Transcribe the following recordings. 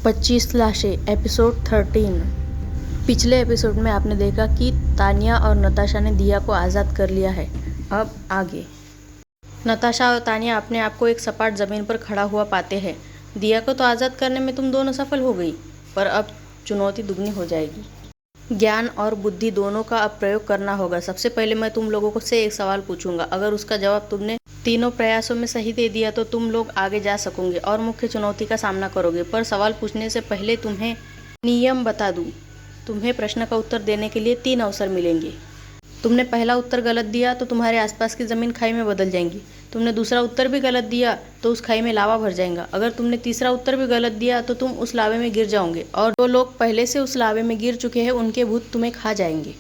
25 लाशें एपिसोड 13। पिछले एपिसोड में आपने देखा कि तानिया और नताशा ने दिया को आज़ाद कर लिया है। अब आगे नताशा और तानिया अपने आप को एक सपाट ज़मीन पर खड़ा हुआ पाते हैं। दिया को तो आज़ाद करने में तुम दोनों सफल हो गई, पर अब चुनौती दुगनी हो जाएगी। ज्ञान और बुद्धि दोनों का अब प्रयोग करना होगा। सबसे पहले मैं तुम लोगों को से एक सवाल पूछूंगा। अगर उसका जवाब तुमने तीनों प्रयासों में सही दे दिया तो तुम लोग आगे जा सकोगे और मुख्य चुनौती का सामना करोगे। पर सवाल पूछने से पहले तुम्हें नियम बता दूं। तुम्हें प्रश्न का उत्तर देने के लिए 3 अवसर मिलेंगे। तुमने पहला उत्तर गलत दिया तो तुम्हारे आसपास की ज़मीन खाई में बदल जाएंगी। तुमने दूसरा उत्तर भी गलत दिया तो उस खाई में लावा भर जाएगा। अगर तुमने तीसरा उत्तर भी गलत दिया तो तुम उस लावे में गिर जाओगे और जो लोग पहले से उस लावे में गिर चुके हैं उनके भूत तुम्हें खा जाएंगे।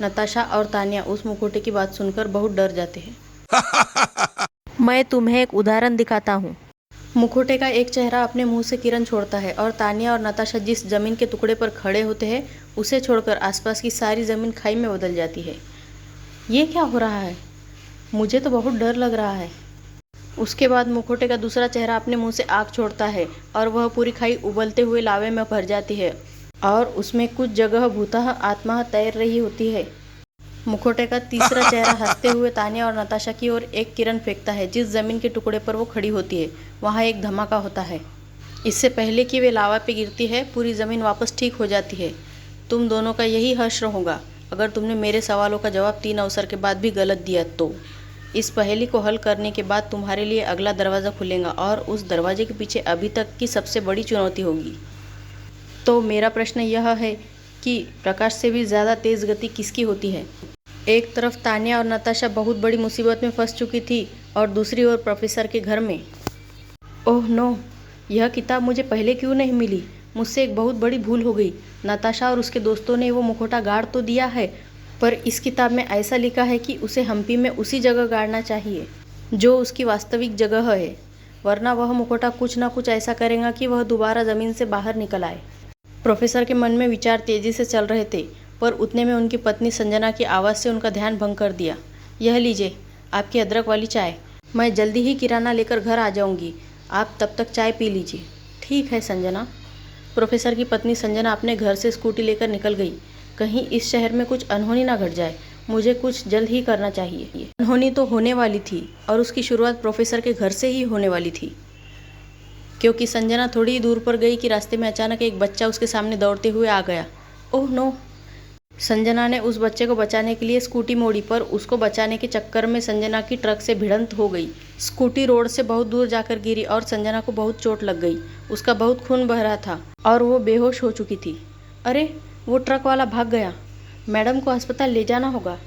नताशा और तानिया उस मुखौटे की बात सुनकर बहुत डर जाते हैं। मैं तुम्हें एक उदाहरण दिखाता हूँ। मुखौटे का एक चेहरा अपने मुंह से किरण छोड़ता है और तानिया और नताशा जिस जमीन के टुकड़े पर खड़े होते हैं उसे छोड़कर आसपास की सारी जमीन खाई में बदल जाती है। ये क्या हो रहा है? मुझे तो बहुत डर लग रहा है। उसके बाद मुखौटे का दूसरा चेहरा अपने मुंह से आग छोड़ता है और वह पूरी खाई उबलते हुए लावे में भर जाती है और उसमें कुछ जगह भूतः आत्मा तैर रही होती है। मुखौटे का तीसरा चेहरा हंसते हुए तानिया और नताशा की ओर एक किरण फेंकता है। जिस जमीन के टुकड़े पर वो खड़ी होती है वहाँ एक धमाका होता है। इससे पहले कि वे लावा पे गिरती है पूरी ज़मीन वापस ठीक हो जाती है। तुम दोनों का यही हश्र होगा अगर तुमने मेरे सवालों का जवाब 3 अवसर के बाद भी गलत दिया तो। इस पहेली को हल करने के बाद तुम्हारे लिए अगला दरवाज़ा खुलेगा और उस दरवाजे के पीछे अभी तक की सबसे बड़ी चुनौती होगी। तो मेरा प्रश्न यह है कि प्रकाश से भी ज़्यादा तेज़ गति किसकी होती है? एक तरफ तानिया और नताशा बहुत बड़ी मुसीबत में फंस चुकी थी और दूसरी ओर प्रोफेसर के घर में। ओह नो, यह किताब मुझे पहले क्यों नहीं मिली? मुझसे एक बहुत बड़ी भूल हो गई। नताशा और उसके दोस्तों ने वो मुखौटा गाड़ तो दिया है पर इस किताब में ऐसा लिखा है कि उसे हम्पी में उसी जगह गाड़ना चाहिए जो उसकी वास्तविक जगह है, वरना वह मुखौटा कुछ ना कुछ ऐसा करेगा कि वह दोबारा ज़मीन से बाहर निकल आए। प्रोफेसर के मन में विचार तेज़ी से चल रहे थे पर उतने में उनकी पत्नी संजना की आवाज़ से उनका ध्यान भंग कर दिया। यह लीजिए आपकी अदरक वाली चाय। मैं जल्दी ही किराना लेकर घर आ जाऊंगी, आप तब तक चाय पी लीजिए। ठीक है संजना। प्रोफेसर की पत्नी संजना अपने घर से स्कूटी लेकर निकल गई। कहीं इस शहर में कुछ अनहोनी ना घट जाए, मुझे कुछ जल्द ही करना चाहिए। अनहोनी तो होने वाली थी और उसकी शुरुआत प्रोफेसर के घर से ही होने वाली थी, क्योंकि संजना थोड़ी ही दूर पर गई कि रास्ते में अचानक एक बच्चा उसके सामने दौड़ते हुए आ गया। Oh no! संजना ने उस बच्चे को बचाने के लिए स्कूटी मोड़ी पर उसको बचाने के चक्कर में संजना की ट्रक से भिड़ंत हो गई। स्कूटी रोड से बहुत दूर जाकर गिरी और संजना को बहुत चोट लग गई। उसका बहुत खून बह रहा था और वो बेहोश हो चुकी थी। अरे, वो ट्रक वाला भाग गया। मैडम को अस्पताल ले जाना होगा।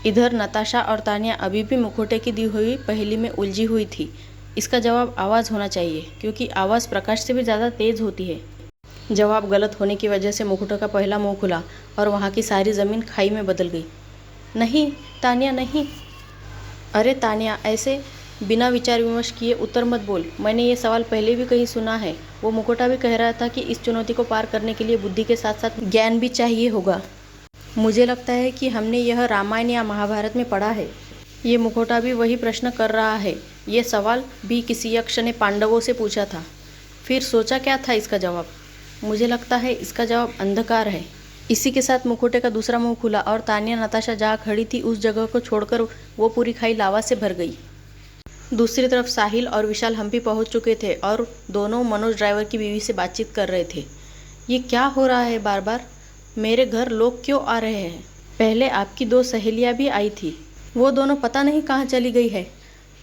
इधर नताशा और तानिया अभी भी मुखौटे की दी हुई पहेली में उलझी हुई थी। इसका जवाब आवाज़ होना चाहिए क्योंकि आवाज़ प्रकाश से भी ज़्यादा तेज़ होती है। जवाब गलत होने की वजह से मुखौटे का पहला मुंह खुला और वहाँ की सारी ज़मीन खाई में बदल गई। नहीं तानिया, नहीं। अरे तानिया, ऐसे बिना विचार विमर्श किए उत्तर मत बोल। मैंने ये सवाल पहले भी कहीं सुना है। वो मुखौटा भी कह रहा था कि इस चुनौती को पार करने के लिए बुद्धि के साथ साथ ज्ञान भी चाहिए होगा। मुझे लगता है कि हमने यह रामायण या महाभारत में पढ़ा है। ये मुखौटा भी वही प्रश्न कर रहा है। ये सवाल भी किसी यक्ष ने पांडवों से पूछा था। फिर सोचा क्या था इसका जवाब? मुझे लगता है इसका जवाब अंधकार है। इसी के साथ मुखौटे का दूसरा मुंह खुला और तानिया नताशा जहाँ खड़ी थी उस जगह को छोड़कर वो पूरी खाई लावा से भर गई। दूसरी तरफ साहिल और विशाल हम्पी पहुंच चुके थे और दोनों मनोज ड्राइवर की बीवी से बातचीत कर रहे थे। ये क्या हो रहा है? बार बार मेरे घर लोग क्यों आ रहे हैं? पहले आपकी 2 सहेलियाँ भी आई थी, वो दोनों पता नहीं कहाँ चली गई है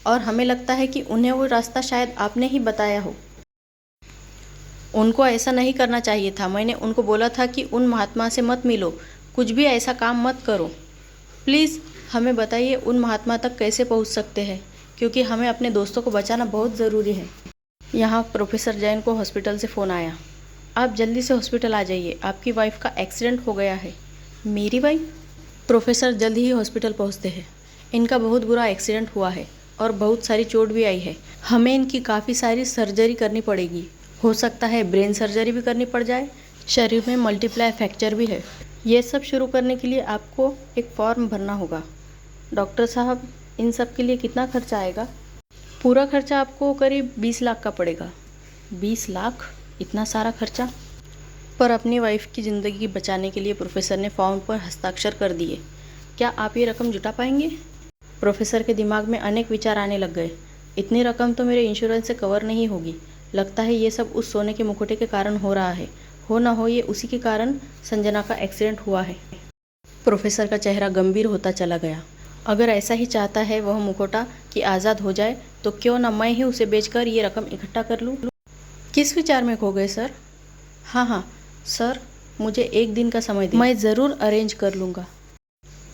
और हमें लगता है कि उन्हें वो रास्ता शायद आपने ही बताया हो। उनको ऐसा नहीं करना चाहिए था। मैंने उनको बोला था कि उन महात्मा से मत मिलो, कुछ भी ऐसा काम मत करो। प्लीज़ हमें बताइए उन महात्मा तक कैसे पहुंच सकते हैं, क्योंकि हमें अपने दोस्तों को बचाना बहुत ज़रूरी है। यहाँ प्रोफेसर जैन को हॉस्पिटल से फ़ोन आया। आप जल्दी से हॉस्पिटल आ जाइए, आपकी वाइफ का एक्सीडेंट हो गया है। मेरी वाइफ? प्रोफेसर जल्दी ही हॉस्पिटल पहुँचते हैं। इनका बहुत बुरा एक्सीडेंट हुआ है और बहुत सारी चोट भी आई है। हमें इनकी काफ़ी सारी सर्जरी करनी पड़ेगी। हो सकता है ब्रेन सर्जरी भी करनी पड़ जाए। शरीर में मल्टीप्लाई फ्रैक्चर भी है। ये सब शुरू करने के लिए आपको एक फॉर्म भरना होगा। डॉक्टर साहब, इन सब के लिए कितना खर्चा आएगा? पूरा खर्चा आपको करीब 20 लाख का पड़ेगा। 20 लाख? इतना सारा खर्चा। पर अपनी वाइफ की ज़िंदगी बचाने के लिए प्रोफेसर ने फॉर्म पर हस्ताक्षर कर दिए। क्या आप ये रकम जुटा पाएंगे? प्रोफेसर के दिमाग में अनेक विचार आने लग गए। इतनी रकम तो मेरे इंश्योरेंस से कवर नहीं होगी। लगता है ये सब उस सोने के मुखौटे के कारण हो रहा है। हो ना हो ये उसी के कारण संजना का एक्सीडेंट हुआ है। प्रोफेसर का चेहरा गंभीर होता चला गया। अगर ऐसा ही चाहता है वह मुखौटा कि आज़ाद हो जाए, तो क्यों ना मैं ही उसे बेचकर ये रकम इकट्ठा कर लूँ। किस विचार में खो गए सर? हाँ सर, मुझे 1 दिन का समय दें, मैं ज़रूर अरेंज कर लूँगा।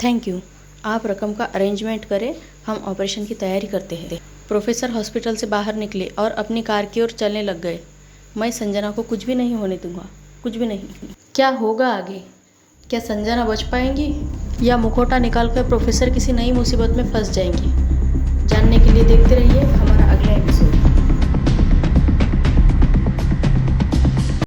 Thank you. आप रकम का अरेंजमेंट करें, हम ऑपरेशन की तैयारी करते हैं। प्रोफेसर हॉस्पिटल से बाहर निकले और अपनी कार की ओर चलने लग गए। मैं संजना को कुछ भी नहीं होने दूंगा, कुछ भी नहीं। क्या होगा आगे? क्या संजना बच पाएंगी या मुखौटा निकालकर प्रोफेसर किसी नई मुसीबत में फंस जाएंगी? जानने के लिए देखते रहिए हमारा अगला एपिसोड।